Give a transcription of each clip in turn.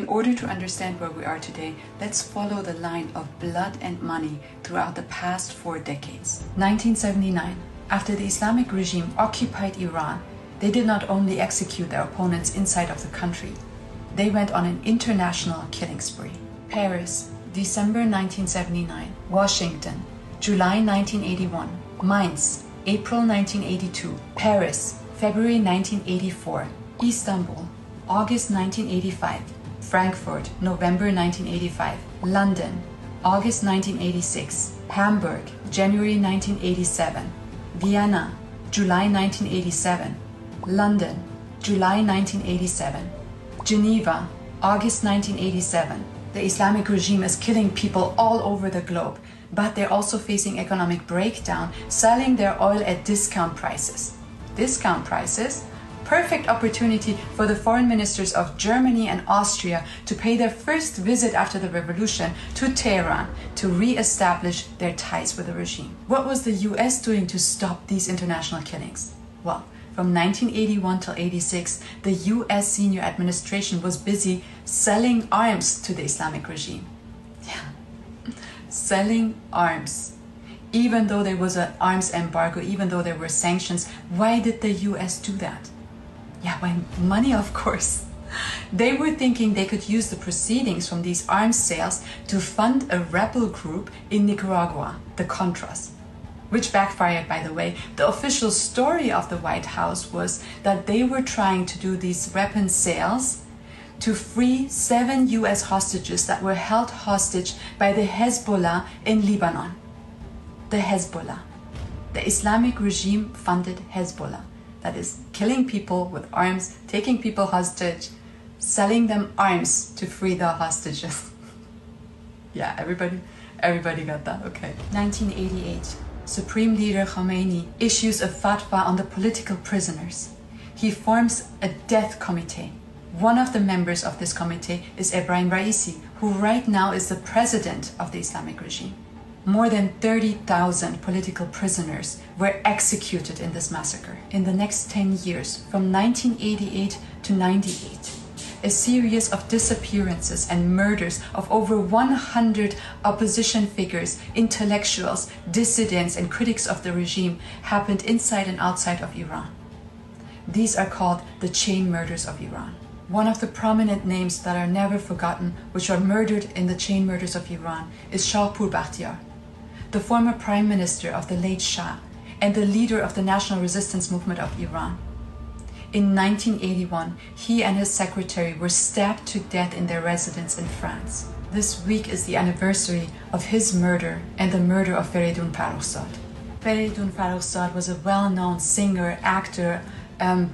order to understand where we are today, let's follow the line of blood and money throughout the past 4 decades. 1979, after the Islamic regime occupied Iran, they did not only execute their opponents inside of the country, they went on an international killing spree. Paris, December 1979. Washington, July 1981. Mainz, April 1982. Paris, February 1984. Istanbul, August 1985. Frankfurt, November 1985. London, August 1986. Hamburg, January 1987. Vienna, July 1987. London, July 1987. Geneva, August 1987. The Islamic regime is killing people all over the globe, but they're also facing economic breakdown, selling their oil at discount prices. Discount prices? Perfect opportunity for the foreign ministers of Germany and Austria to pay their first visit after the revolution to Tehran to re-establish their ties with the regime. What was the US doing to stop these international killings? Well, from 1981 till 86, the US senior administration was busy selling arms to the Islamic regime. Yeah, selling arms. Even though there was an arms embargo, even though there were sanctions, why did the US do that? Yeah, by money, of course. They were thinking they could use the proceedings from these arms sales to fund a rebel group in Nicaragua, the Contras. Which backfired, by the way. The official story of the White House was that they were trying to do these weapon sales to free 7 US hostages that were held hostage by the Hezbollah in Lebanon. The Hezbollah. The Islamic regime funded Hezbollah. That is, killing people with arms, taking people hostage, selling them arms to free the hostages. Yeah, everybody got that, okay. 1988. Supreme Leader Khomeini issues a fatwa on the political prisoners. He forms a death committee. One of the members of this committee is Ibrahim Raisi, who right now is the president of the Islamic regime. More than 30,000 political prisoners were executed in this massacre. In the next 10 years, from 1988 to 98, a series of disappearances and murders of over 100 opposition figures, intellectuals, dissidents, and critics of the regime happened inside and outside of Iran. These are called the chain murders of Iran. One of the prominent names that are never forgotten, which are murdered in the chain murders of Iran, is Shah Bakhtiyar, the former prime minister of the late Shah and the leader of the national resistance movement of Iran. In 1981, he and his secretary were stabbed to death in their residence in France. This week is the anniversary of his murder and the murder of Feridun Farrokhzad. Feridun Farrokhzad was a well-known singer, actor,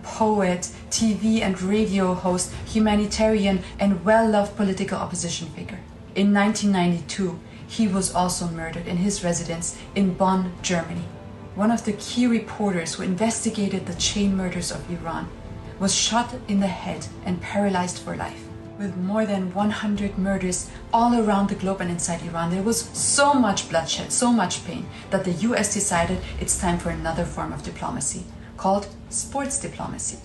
poet, TV and radio host, humanitarian, and well-loved political opposition figure. In 1992, he was also murdered in his residence in Bonn, Germany. One of the key reporters who investigated the chain murders of Iran was shot in the head and paralyzed for life. With more than 100 murders all around the globe and inside Iran, there was so much bloodshed, so much pain, that the US decided it's time for another form of diplomacy, called sports diplomacy.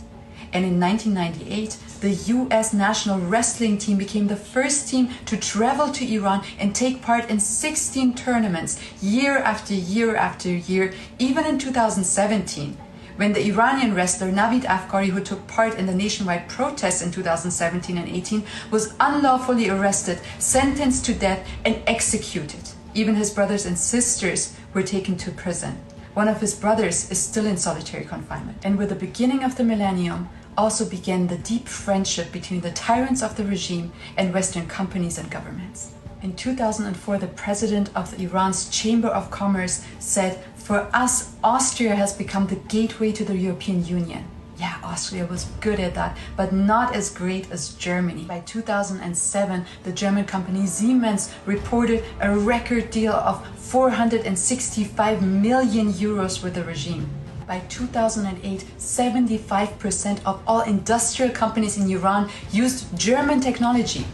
And in 1998, the US national wrestling team became the first team to travel to Iran and take part in 16 tournaments year after year after year, even in 2017, when the Iranian wrestler Navid Afkari, who took part in the nationwide protests in 2017 and 18, was unlawfully arrested, sentenced to death, and executed. Even his brothers and sisters were taken to prison. One of his brothers is still in solitary confinement. And with the beginning of the millennium, also began the deep friendship between the tyrants of the regime and Western companies and governments. In 2004, the president of Iran's Chamber of Commerce said, "For us, Austria has become the gateway to the European Union." Yeah, Austria was good at that, but not as great as Germany. By 2007, the German company Siemens reported a record deal of 465 million euros with the regime. By 2008, 75% of all industrial companies in Iran used German technology.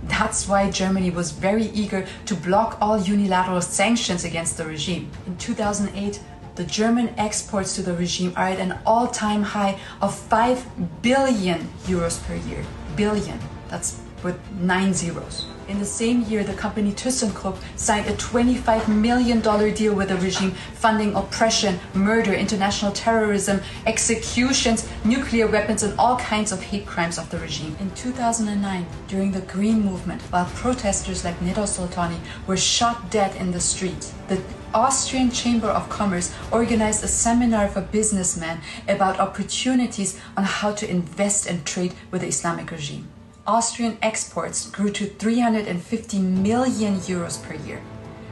That's why Germany was very eager to block all unilateral sanctions against the regime. In 2008, the German exports to the regime are at an all-time high of 5 billion euros per year. Billion. That's with 9 zeros. In the same year, the company ThyssenKrupp signed a $25 million deal with the regime, funding oppression, murder, international terrorism, executions, nuclear weapons, and all kinds of hate crimes of the regime. In 2009, during the Green Movement, while protesters like Nido Sultani were shot dead in the street, the Austrian Chamber of Commerce organized a seminar for businessmen about opportunities on how to invest and trade with the Islamic regime. Austrian exports grew to 350 million euros per year.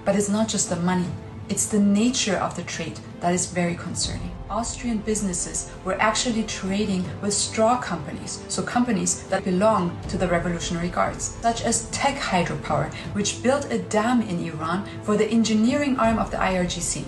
But it's not just the money, it's the nature of the trade that is very concerning. Austrian businesses were actually trading with straw companies, so companies that belong to the Revolutionary Guards, such as Tech Hydropower, which built a dam in Iran for the engineering arm of the IRGC.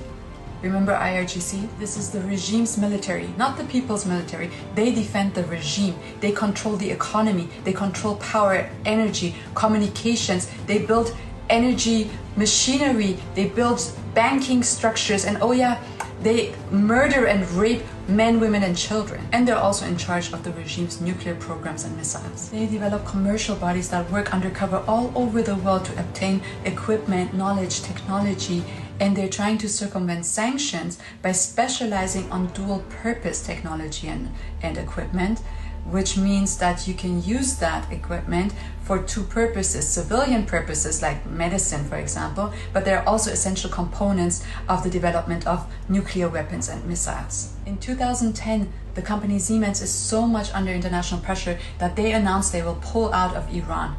Remember IRGC? This is the regime's military, not the people's military. They defend the regime. They control the economy. They control power, energy, communications. They build energy machinery. They build banking structures. And oh yeah, they murder and rape men, women, and children. And they're also in charge of the regime's nuclear programs and missiles. They develop commercial bodies that work undercover all over the world to obtain equipment, knowledge, technology, and they're trying to circumvent sanctions by specializing on dual-purpose technology and equipment, which means that you can use that equipment for two purposes, civilian purposes like medicine, for example, but they're also essential components of the development of nuclear weapons and missiles. In 2010, the company Siemens is so much under international pressure that they announced they will pull out of Iran.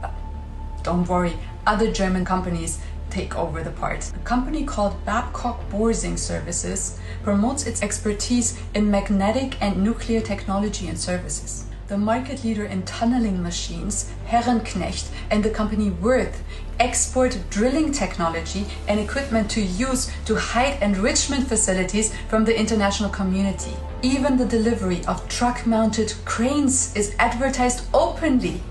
But don't worry, other German companies take over the part. A company called Babcock Borsing Services promotes its expertise in magnetic and nuclear technology and services. The market leader in tunneling machines, Herrenknecht, and the company Wirth export drilling technology and equipment to use to hide enrichment facilities from the international community. Even the delivery of truck-mounted cranes is advertised openly,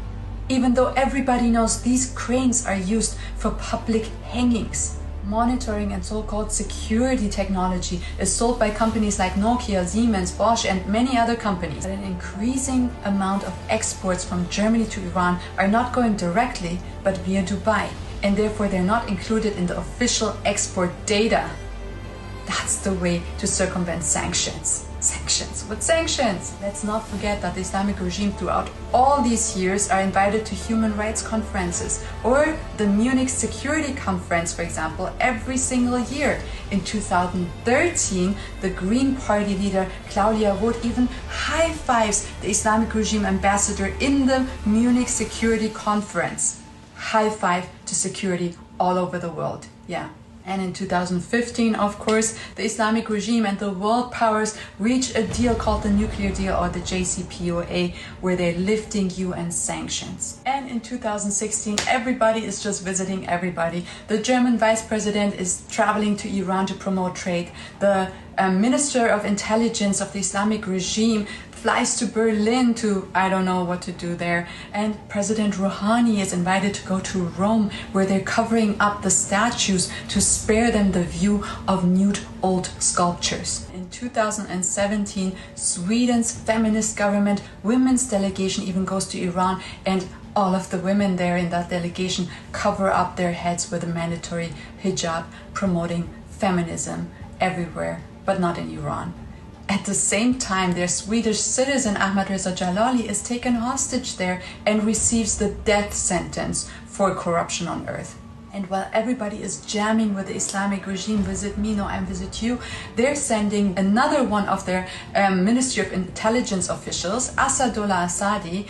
even though everybody knows these cranes are used for public hangings. Monitoring and so-called security technology is sold by companies like Nokia, Siemens, Bosch, and many other companies. But an increasing amount of exports from Germany to Iran are not going directly, but via Dubai, and therefore they're not included in the official export data. That's the way to circumvent sanctions. Sanctions? What sanctions? Let's not forget that the Islamic regime throughout all these years are invited to human rights conferences or the Munich Security Conference, for example, every single year. In 2013, the Green Party leader Claudia Roth even high-fives the Islamic regime ambassador in the Munich Security Conference. High five to security all over the world. Yeah. And in 2015, of course, the Islamic regime and the world powers reached a deal called the nuclear deal, or the JCPOA, where they're lifting UN sanctions. And in 2016, everybody is just visiting everybody. The German vice president is traveling to Iran to promote trade. The Minister of Intelligence of the Islamic regime flies to Berlin to, I don't know what to do there. And President Rouhani is invited to go to Rome, where they're covering up the statues to spare them the view of nude old sculptures. In 2017, Sweden's feminist government women's delegation even goes to Iran, and all of the women there in that delegation cover up their heads with a mandatory hijab, promoting feminism everywhere, but not in Iran. At the same time, their Swedish citizen Ahmad Reza Jalali is taken hostage there and receives the death sentence for corruption on earth. And while everybody is jamming with the Islamic regime, visit me, no, I visit you, they're sending another one of their Ministry of Intelligence officials, Asadullah Assadi,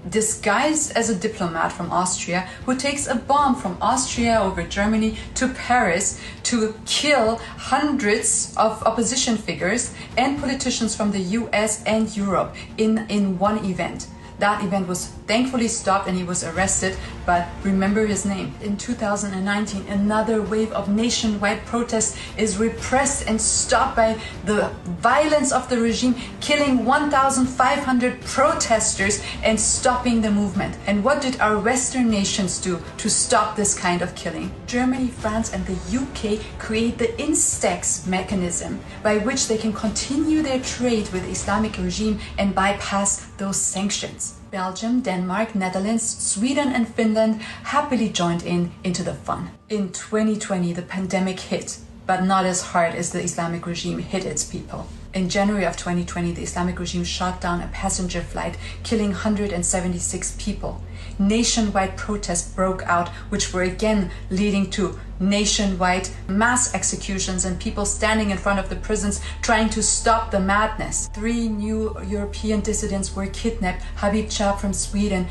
disguised as a diplomat from Austria, who takes a bomb from Austria over Germany to Paris to kill hundreds of opposition figures and politicians from the US and Europe in one event. That event was thankfully stopped and he was arrested, but remember his name. In 2019, another wave of nationwide protests is repressed and stopped by the violence of the regime, killing 1,500 protesters and stopping the movement. And what did our Western nations do to stop this kind of killing? Germany, France, and the UK create the Instex mechanism by which they can continue their trade with the Islamic regime and bypass those sanctions. Belgium, Denmark, Netherlands, Sweden and Finland happily joined into the fun. In 2020, the pandemic hit, but not as hard as the Islamic regime hit its people. In January of 2020, the Islamic regime shot down a passenger flight, killing 176 people. Nationwide protests broke out, which were again leading to nationwide mass executions and people standing in front of the prisons trying to stop the madness. 3 new European dissidents were kidnapped: Habib Chab from Sweden,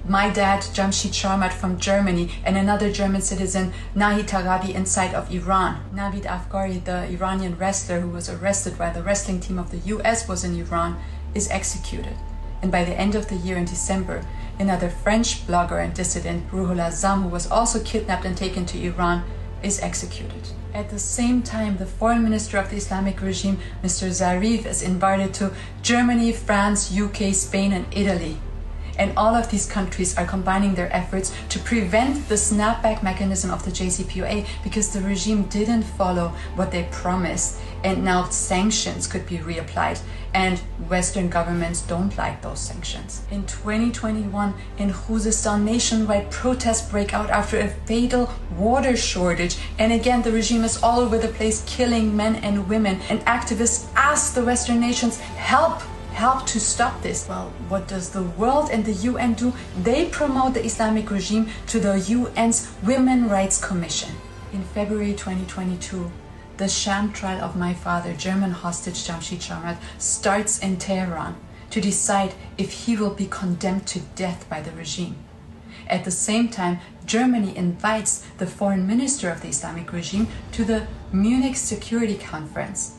my dad Jamshid Sharmat from Germany, and another German citizen, Nahi Tarabi, inside of Iran. Navid Afghari, the Iranian wrestler who was arrested while the wrestling team of the US was in Iran, is executed. And by the end of the year in December, another French blogger and dissident, Ruhollah Azam, who was also kidnapped and taken to Iran, is executed. At the same time, the foreign minister of the Islamic regime, Mr. Zarif, is invited to Germany, France, UK, Spain, and Italy. And all of these countries are combining their efforts to prevent the snapback mechanism of the JCPOA, because the regime didn't follow what they promised, and now sanctions could be reapplied, and Western governments don't like those sanctions. In 2021, in Khuzestan, nationwide protests break out after a fatal water shortage, and again the regime is all over the place, killing men and women, and activists ask the Western nations, help to stop this. Well, what does the world and the UN do? They promote the Islamic regime to the UN's Women's Rights Commission. In February 2022, the sham trial of my father, German hostage Jamshid Sharmat, starts in Tehran to decide if he will be condemned to death by the regime. At the same time, Germany invites the foreign minister of the Islamic regime to the Munich Security Conference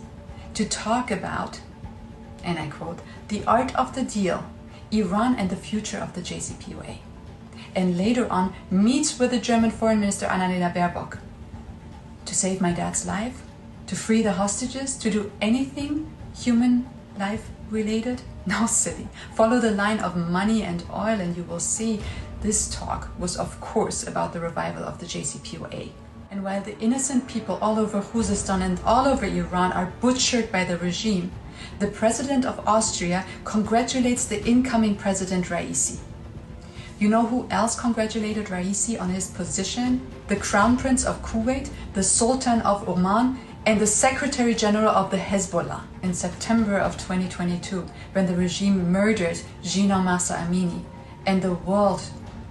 to talk about, and I quote, the art of the deal, Iran and the future of the JCPOA. And later on meets with the German foreign minister Annalena Baerbock to save my dad's life, to free the hostages, to do anything human life related? No, silly. Follow the line of money and oil and you will see this talk was of course about the revival of the JCPOA. And while the innocent people all over Khuzestan and all over Iran are butchered by the regime, the president of Austria congratulates the incoming president Raisi. You know who else congratulated Raisi on his position? The Crown Prince of Kuwait, the Sultan of Oman, and the Secretary General of the Hezbollah. In September of 2022, when the regime murdered Mehsa Amini, and the world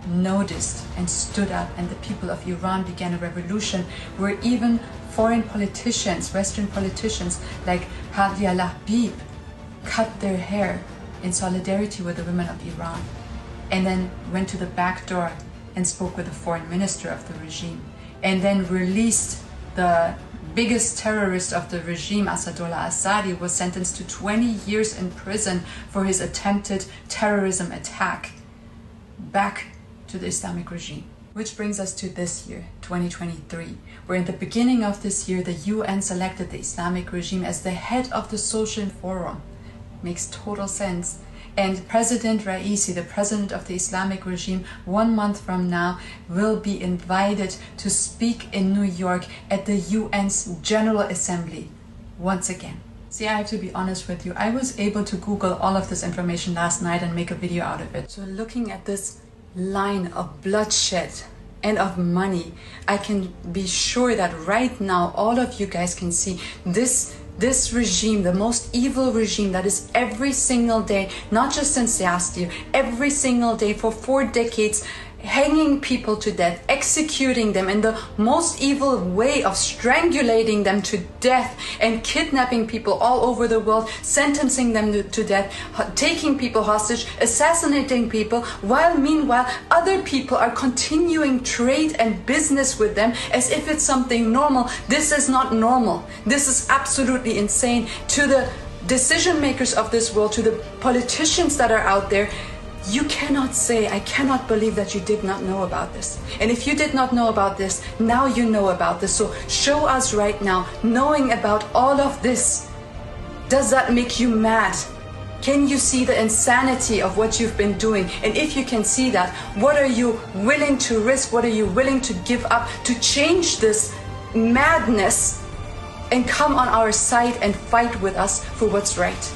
noticed and stood up, and the people of Iran began a revolution where even foreign politicians, Western politicians like Hadi al-Habib cut their hair in solidarity with the women of Iran, and then went to the back door and spoke with the foreign minister of the regime, and then released the biggest terrorist of the regime, Asadullah Assadi, was sentenced to 20 years in prison for his attempted terrorism attack back to the Islamic regime. Which brings us to this year, 2023, where in the beginning of this year, the UN selected the Islamic regime as the head of the Social Forum. Makes total sense. And President Raisi, the president of the Islamic regime, 1 month from now, will be invited to speak in New York at the UN's General Assembly once again. See, I have to be honest with you. I was able to Google all of this information last night and make a video out of it. So looking at this line of bloodshed and of money, I can be sure that right now all of you guys can see this regime, the most evil regime that is every single day, not just since last year, every single day for 4 decades, hanging people to death, executing them in the most evil way of strangulating them to death and kidnapping people all over the world, sentencing them to death, taking people hostage, assassinating people, while meanwhile other people are continuing trade and business with them as if it's something normal. This is not normal. This is absolutely insane. To the decision makers of this world, to the politicians that are out there, you cannot say, I cannot believe that you did not know about this. And if you did not know about this, now you know about this. So show us right now, knowing about all of this, does that make you mad? Can you see the insanity of what you've been doing? And if you can see that, what are you willing to risk? What are you willing to give up to change this madness and come on our side and fight with us for what's right?